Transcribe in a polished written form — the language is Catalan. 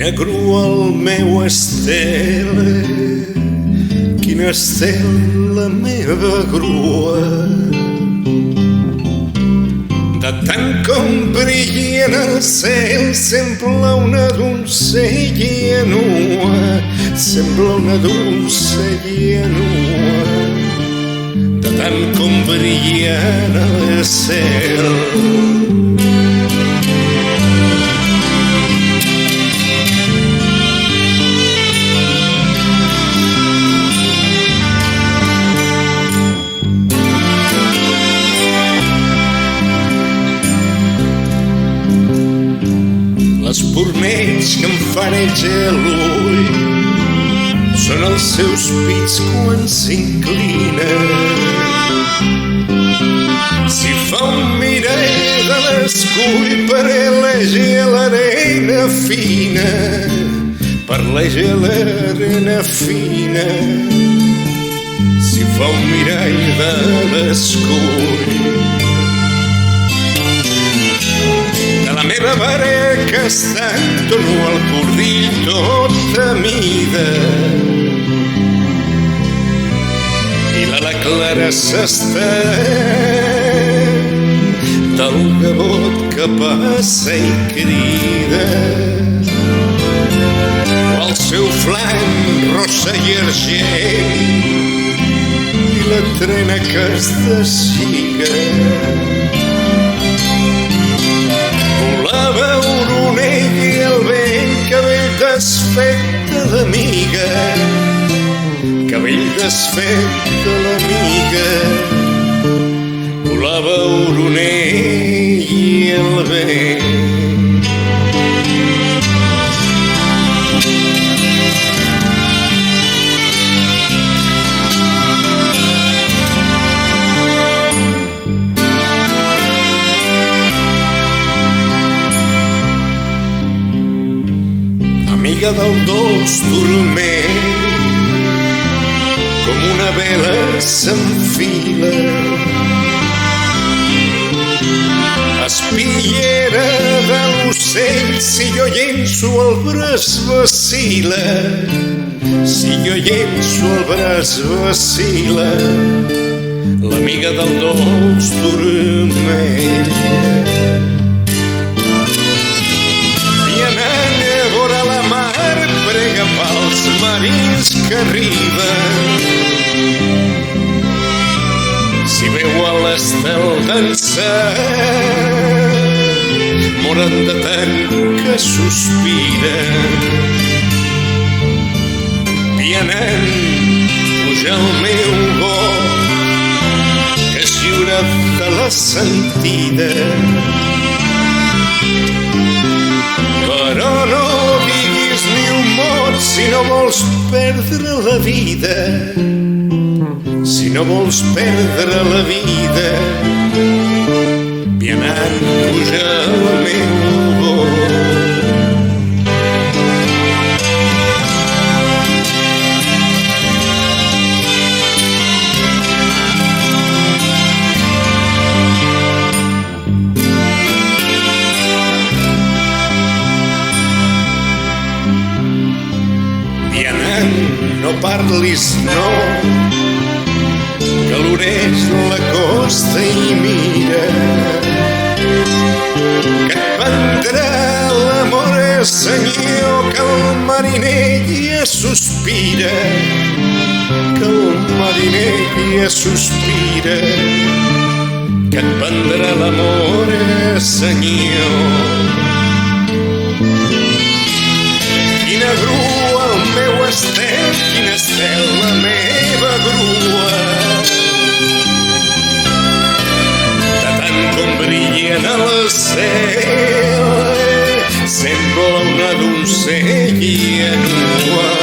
Quina grua el meu estel, quina estel la meva grua. De tant com brilla en el cel sembla una donzella nua, sembla una donzella nua. De tant com brilla en el cel. L'espurneig que em fareja l'ull són els seus pits quan s'inclina. Si fa un mirall de l'escull pareleja l'arena fina, pareleja l'arena fina. Si fa un mirall de l'escull la meva barca està en torno al cordill tota mida i la clara s'està del gavot que passa i crida. Al seu flanc rossa i argent i la trena que es deslliga. Volava Oronell i el vent, cabell desfet de l'amiga, cabell desfet de l'amiga. Volava Oronell i el vent. Amiga del dolç dorment, com una vela s'enfila, espillera de l'ocell, si jo llenço el braç vacila, si jo llenço el braç vacila, l'amiga del dolç dorment. Prega pels marins que arriben, si veu a l'estel dansar, moren de tant que sospiren. Vianant, puja el meu bot, que es lliura de la sentida. Però no diguis ni un mot si no vols perdre la vida, si no vols perdre la vida. Vianant, puja el meu bot. No parlis, no, que l'oreix la costa i mira, que et prendrà l'amor, senyor, que el mariner ja sospira, que el mariner ja sospira, que et prendrà l'amor, senyor. Quina grua el meu estel, quina estel la meva grua. De tant com brilla en el cel, sembla una donzella nua.